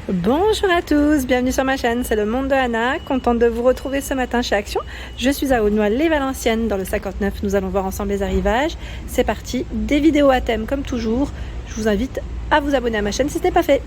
Bonjour à tous, bienvenue sur ma chaîne, c'est le monde de Anna, contente de vous retrouver ce matin chez Action. Je suis à Aulnoy-les-Valenciennes dans le 59, nous allons voir ensemble les arrivages. C'est parti, des vidéos à thème comme toujours, je vous invite à vous abonner à ma chaîne si ce n'est pas fait.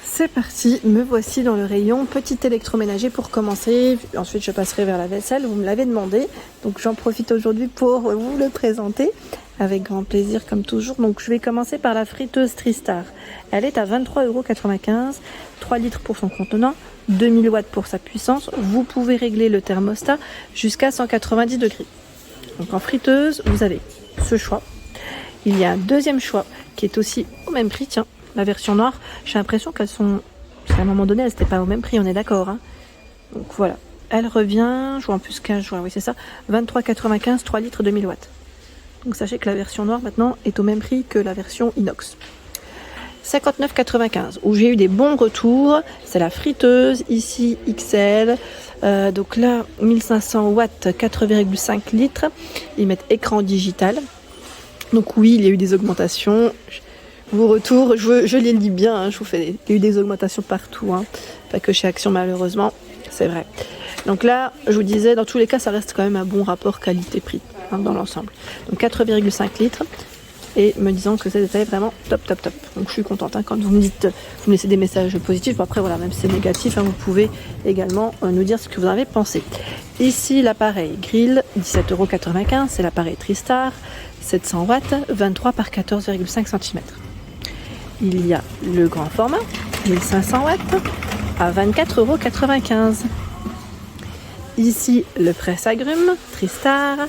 C'est parti, me voici dans le rayon petit électroménager pour commencer, ensuite je passerai vers la vaisselle, vous me l'avez demandé, donc j'en profite aujourd'hui pour vous le présenter avec grand plaisir comme toujours. Donc je vais commencer par la friteuse Tristar, elle est à 23,95 €, 3 litres pour son contenant, 2000 watts pour sa puissance, vous pouvez régler le thermostat jusqu'à 190 degrés. Donc en friteuse, vous avez ce choix, il y a un deuxième choix qui est aussi au même prix, tiens. La version noire, j'ai l'impression qu'elles sont... À un moment donné, elles n'étaient pas au même prix, on est d'accord. Hein. Donc voilà, elle revient, je vois en plus 15 juin, oui c'est ça, 23,95 €, 3 litres, 2000 watts. Donc sachez que la version noire maintenant est au même prix que la version inox. 59,95 €, où j'ai eu des bons retours, c'est la friteuse, ici XL. Donc là, 1500 watts, 4,5 litres. Ils mettent écran digital. Donc oui, il y a eu des augmentations. Vos retours, je les lis bien, hein, je vous fais, il y a eu des augmentations partout, hein, pas que chez Action malheureusement, c'est vrai. Donc là, je vous disais, dans tous les cas, ça reste quand même un bon rapport qualité-prix, hein, dans l'ensemble. Donc 4,5 litres, et me disant que c'était vraiment top. Donc je suis contente, hein, quand vous me dites, vous me laissez des messages positifs, bon, après voilà, même si c'est négatif, hein, vous pouvez également nous dire ce que vous en avez pensé. Ici, l'appareil grill, 17,95 €, c'est l'appareil Tristar, 700 watts, 23 par 14,5 cm. Il y a le grand format, 1500 watts, à 24,95 €. Ici, le presse-agrumes Tristar,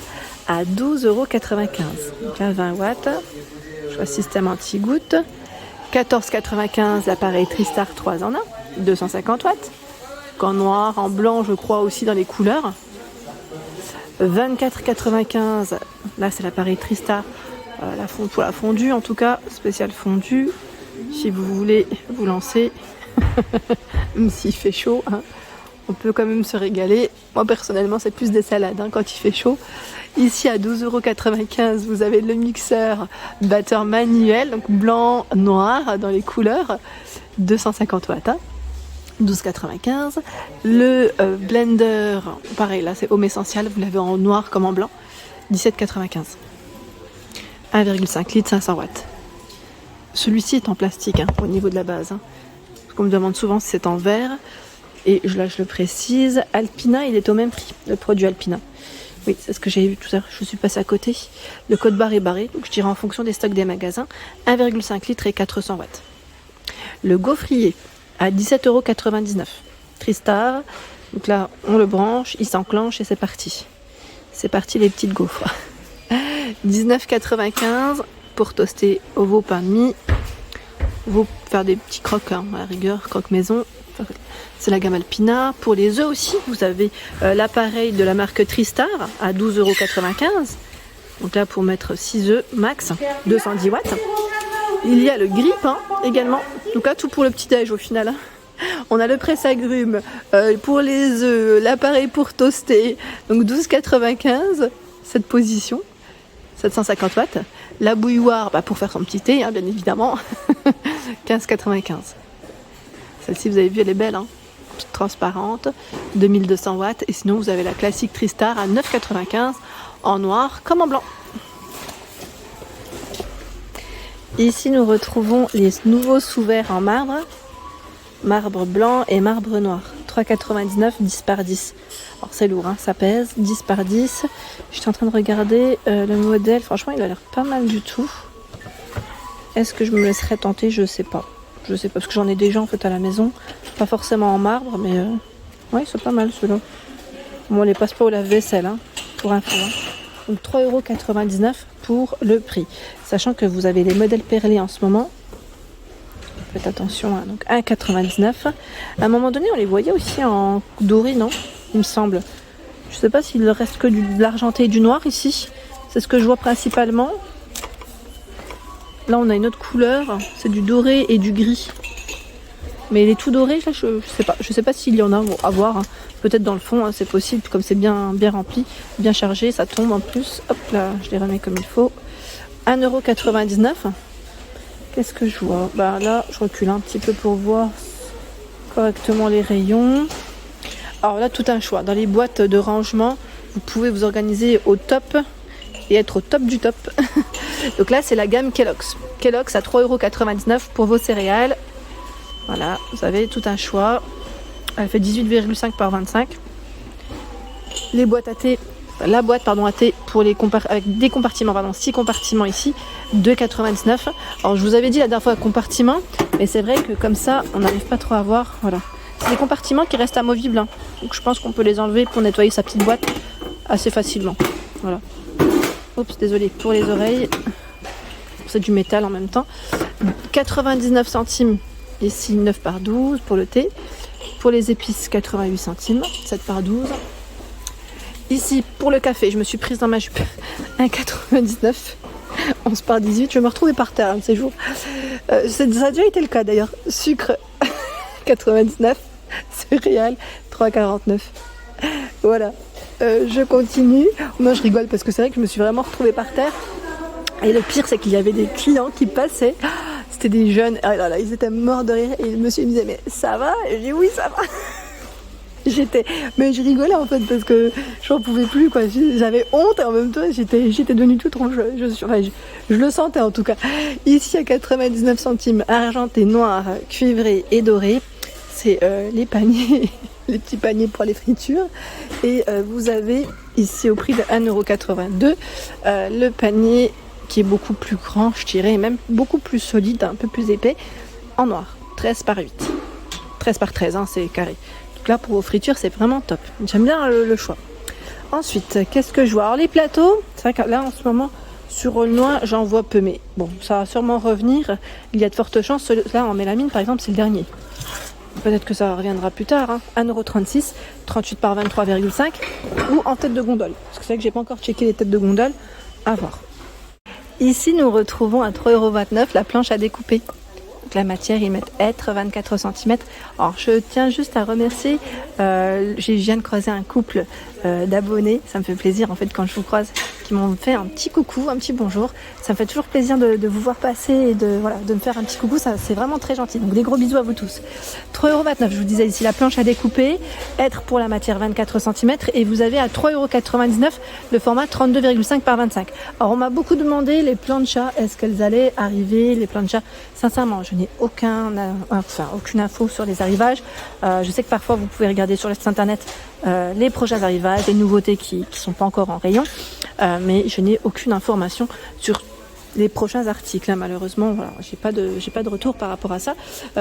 à 12,95 €. Donc là, 20 watts, choix système anti-goutte. 14,95 € l'appareil Tristar 3 en 1, 250 watts. En noir, en blanc, je crois aussi dans les couleurs. 24,95 €, là c'est l'appareil Tristar, pour la fondue en tout cas, spécial fondue. Si vous voulez vous lancer, même s'il fait chaud, hein, on peut quand même se régaler. Moi personnellement c'est plus des salades, hein, quand il fait chaud. Ici à 12,95 €, vous avez le mixeur batteur manuel, donc blanc, noir dans les couleurs, 250 watts. Hein. 12,95 €. Le blender, pareil là c'est Home Essential, vous l'avez en noir comme en blanc, 17,95 €. 1,5 litre, 500 watts. Celui-ci est en plastique, hein, au niveau de la base. Hein. Parce qu'on me demande souvent si c'est en verre. Et là, je le précise, Alpina, il est au même prix, le produit Alpina. Oui, c'est ce que j'ai vu tout à l'heure, je suis passée à côté. Le code barre est barré, donc je dirais en fonction des stocks des magasins. 1,5 litre et 400 watts. Le gaufrier, à 17,99 €. Tristar, donc là, on le branche, il s'enclenche et c'est parti. C'est parti les petites gaufres. 19,95 € pour toaster veau pain de mie, vous faire des petits croques, hein, à la rigueur, croque maison. C'est la gamme Alpina. Pour les œufs aussi, vous avez l'appareil de la marque Tristar à 12,95 €. Donc là, pour mettre 6 œufs max, 210 watts. Il y a le grille-pain également. Donc là, tout pour le petit-déj au final. Hein. On a le presse-agrumes pour les œufs, l'appareil pour toaster. Donc 12,95 €, cette position. 750 watts. La bouilloire, pour faire son petit thé, hein, bien évidemment. 15,95 €. Celle-ci, vous avez vu, elle est belle, hein, toute transparente. 2200 watts. Et sinon, vous avez la classique Tristar à 9,95 € en noir comme en blanc. Ici, nous retrouvons les nouveaux sous-verres en marbre. Marbre blanc et marbre noir. 3,99 €, 10 par 10. Alors c'est lourd, hein, ça pèse, 10 par 10. Je suis en train de regarder le modèle, franchement il a l'air pas mal du tout. Est-ce que je me laisserais tenter? Je sais pas. Je sais pas, parce que j'en ai déjà en fait à la maison. Pas forcément en marbre, mais ouais, c'est pas mal ceux-là. Bon, on les passe pas au lave-vaisselle, hein, pour info. Hein. Donc 3,99 € pour le prix. Sachant que vous avez les modèles perlés en ce moment. Faites attention, hein. Donc 1,99 €. À un moment donné, on les voyait aussi en doré, non? Il me semble. Je sais pas s'il reste que de l'argenté et du noir ici. C'est ce que je vois principalement. Là, on a une autre couleur. C'est du doré et du gris. Mais il est tout doré, là, je sais pas. Je sais pas s'il y en a à voir. Hein. Peut-être dans le fond, hein, c'est possible. Comme c'est bien rempli, bien chargé, ça tombe en plus. Hop là, je les remets comme il faut. 1,99 €. Qu'est-ce que je vois? Bah là, je recule un petit peu pour voir correctement les rayons. Alors là, tout un choix. Dans les boîtes de rangement, vous pouvez vous organiser au top et être au top du top. Donc là, c'est la gamme Kellogg's. Kellogg's à 3,99 € pour vos céréales. Voilà, vous avez tout un choix. Elle fait 18,5 par 25. Les boîtes à thé, la boîte à thé pour les avec des compartiments, 6 compartiments ici, 2,99 €. Alors je vous avais dit la dernière fois compartiment, mais c'est vrai que comme ça, on n'arrive pas trop à voir. Voilà. C'est des compartiments qui restent amovibles, hein. Donc je pense qu'on peut les enlever pour nettoyer sa petite boîte assez facilement. Voilà. Oups, désolé pour les oreilles. C'est du métal en même temps. 99 centimes ici, 9 par 12 pour le thé. Pour les épices, 88 centimes, 7 par 12. Ici, pour le café, je me suis prise dans ma jupe. 1,99 €, 11 par 18. Je vais me retrouver par terre un de ces jours. Ça a déjà été le cas d'ailleurs. Sucre, 99. Céréales, 3,49 €. Voilà. Je continue. Non, je rigole parce que c'est vrai que je me suis vraiment retrouvée par terre. Et le pire, c'est qu'il y avait des clients qui passaient. C'était des jeunes. Ah là là, ils étaient morts de rire. Et le monsieur me disait, mais ça va? Et je dis, oui, ça va. Mais je rigolais en fait parce que j'en pouvais plus, quoi. J'avais honte et en même temps, j'étais devenue toute rouge. Je le sentais en tout cas. Ici, à 99 centimes, argenté, noir, cuivré et doré. C'est les paniers, les petits paniers pour les fritures. Et vous avez ici au prix de 1,82 € le panier qui est beaucoup plus grand, je dirais, et même beaucoup plus solide, un peu plus épais, en noir. 13 par 8. 13 par 13, hein, c'est carré. Donc là, pour vos fritures, c'est vraiment top. J'aime bien le choix. Ensuite, qu'est-ce que je vois? Alors, les plateaux, c'est vrai que là, en ce moment, sur Aulnois, j'en vois peu, mais bon, ça va sûrement revenir. Il y a de fortes chances. Là, en mélamine, par exemple, c'est le dernier. Peut-être que ça reviendra plus tard, hein. 1,36 €, 38 par 23,5, ou en tête de gondole. Parce que c'est vrai que j'ai pas encore checké les têtes de gondole. À voir. Ici, nous retrouvons à 3,29 € la planche à découper. Donc la matière, ils mettent être 24 cm. Alors, je tiens juste à remercier, je viens de croiser un couple d'abonnés. Ça me fait plaisir, en fait, quand je vous croise, qui m'ont fait un petit coucou, un petit bonjour. Ça me fait toujours plaisir de vous voir passer et de me faire un petit coucou. Ça, c'est vraiment très gentil. Donc, des gros bisous à vous tous. 3,29 €, je vous disais ici, la planche à découper. Être pour la matière 24 cm. Et vous avez à 3,99 € le format 32,5 par 25. Alors, on m'a beaucoup demandé les planchas. Est-ce qu'elles allaient arriver, les planchas? Sincèrement, je n'ai aucune info sur les arrivages. Je sais que parfois, vous pouvez regarder sur le site internet les prochains arrivages, les nouveautés qui sont pas encore en rayon. Mais je n'ai aucune information sur les prochains articles, hein. Malheureusement, voilà, j'ai pas de retour par rapport à ça.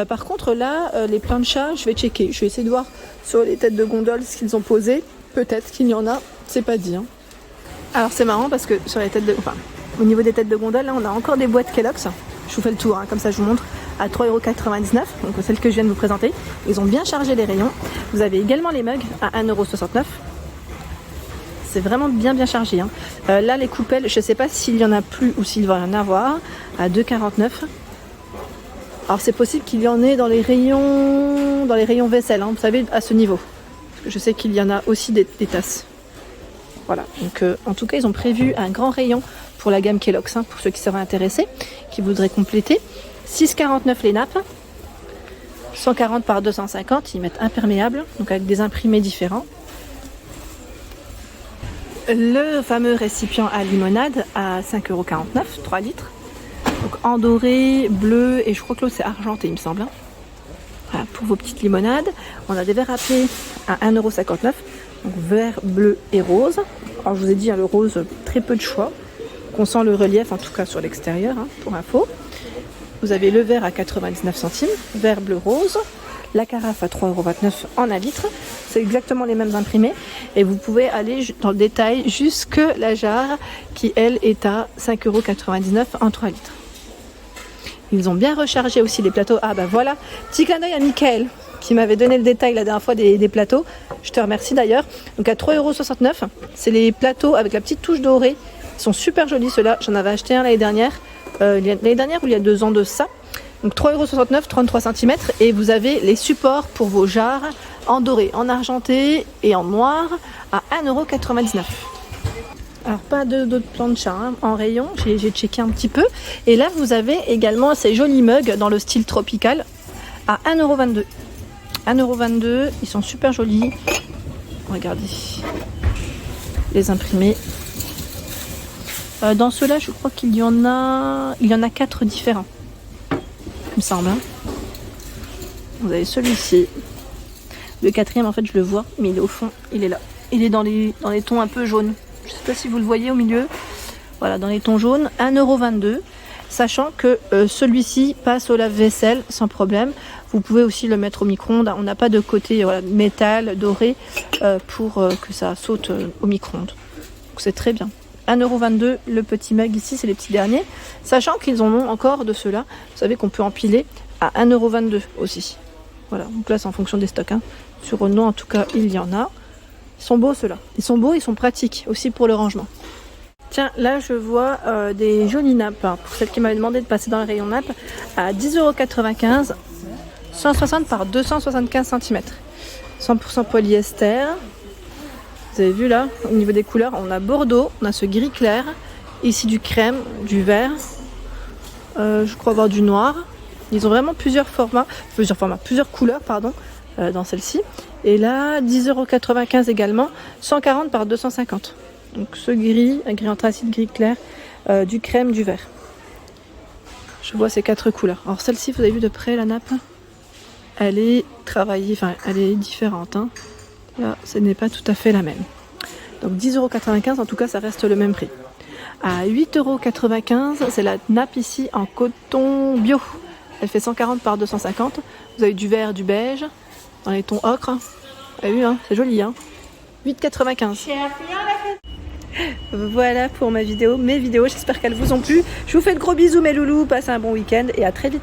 Par contre, là, les planchas, je vais checker. Je vais essayer de voir sur les têtes de gondole ce qu'ils ont posé. Peut-être qu'il y en a, c'est pas dit, hein. Alors, c'est marrant parce que sur les au niveau des têtes de gondole, là, on a encore des boîtes Kellogg's. Je vous fais le tour, hein, comme ça je vous montre. À 3,99 €, donc celle que je viens de vous présenter. Ils ont bien chargé les rayons. Vous avez également les mugs à 1,69 €. C'est vraiment bien chargé, hein. Là, les coupelles, je ne sais pas s'il y en a plus ou s'il va y en avoir, à 2,49 €. Alors, c'est possible qu'il y en ait dans les rayons vaisselle, hein, vous savez, à ce niveau. Parce que je sais qu'il y en a aussi des tasses. Voilà, donc en tout cas, ils ont prévu un grand rayon pour la gamme Kellogg's, hein, pour ceux qui seraient intéressés, qui voudraient compléter. 6,49 € les nappes. 140 par 250, ils mettent imperméable, donc avec des imprimés différents. Le fameux récipient à limonade à 5,49 €, 3 litres. Donc en doré, bleu et je crois que l'autre c'est argenté, il me semble, hein. Voilà, pour vos petites limonades. On a des verres à thé à 1,59 €, donc vert, bleu et rose. Alors je vous ai dit, hein, le rose, très peu de choix. On sent le relief, en tout cas sur l'extérieur, hein, pour info. Vous avez le verre à 99 centimes, vert, bleu, rose. La carafe à 3,29 € en 1 litre. C'est exactement les mêmes imprimés. Et vous pouvez aller dans le détail jusque la jarre qui, elle, est à 5,99 € en 3 litres. Ils ont bien rechargé aussi les plateaux. Ah bah voilà, petit clin d'œil à Mickaël qui m'avait donné le détail la dernière fois des plateaux. Je te remercie d'ailleurs. Donc à 3,69 €, c'est les plateaux avec la petite touche dorée. Ils sont super jolis ceux-là. J'en avais acheté un l'année dernière. L'année dernière ou il y a 2 ans de ça. Donc 3,69 €, 33 cm. Et vous avez les supports pour vos jarres en doré, en argenté et en noir à 1,99 €. Alors pas d'autres planchas, hein, en rayon, j'ai checké un petit peu. Et là vous avez également ces jolis mugs dans le style tropical à 1,22 €. 1,22 €. Ils sont super jolis. Regardez. Les imprimés. Dans ceux-là, je crois qu'il y en a 4 différents. Il me semble. Hein. Vous avez celui-ci. Le 4e, en fait, je le vois, mais il est au fond. Il est là. Il est dans les tons un peu jaunes. Je ne sais pas si vous le voyez au milieu. Voilà, dans les tons jaunes. 1,22 €. Sachant que celui-ci passe au lave-vaisselle sans problème. Vous pouvez aussi le mettre au micro-ondes. On n'a pas de côté métal, doré, pour que ça saute au micro-ondes. Donc c'est très bien. 1,22 € le petit mug ici, c'est les petits derniers. Sachant qu'ils en ont encore de ceux-là. Vous savez qu'on peut empiler à 1,22 € aussi. Voilà, donc là c'est en fonction des stocks. Hein. Sur Renault en tout cas, il y en a. Ils sont beaux ceux-là. Ils sont beaux, ils sont pratiques aussi pour le rangement. Tiens, là je vois des jolies nappes. Hein, pour celles qui m'avaient demandé de passer dans le rayon nappes, à 10,95 €, 160 par 275 cm. 100% polyester. Vous avez vu là, au niveau des couleurs, on a bordeaux, on a ce gris clair, ici du crème, du vert, je crois avoir du noir. Ils ont vraiment plusieurs couleurs dans celle-ci. Et là, 10,95 € également, 140 par 250. Donc ce gris, un gris anthracite, gris clair, du crème, du vert. Je vois ces 4 couleurs. Alors celle-ci, vous avez vu de près la nappe, elle est travaillée, enfin elle est différente. Hein. Là, ce n'est pas tout à fait la même. Donc 10,95 € en tout cas, ça reste le même prix. À 8,95 €, c'est la nappe ici en coton bio. Elle fait 140 par 250. Vous avez du vert, du beige, dans les tons ocre. Vous avez vu, hein, c'est joli. Hein. 8,95 €. Voilà pour mes vidéos. J'espère qu'elles vous ont plu. Je vous fais de gros bisous mes loulous. Passez un bon week-end et à très vite.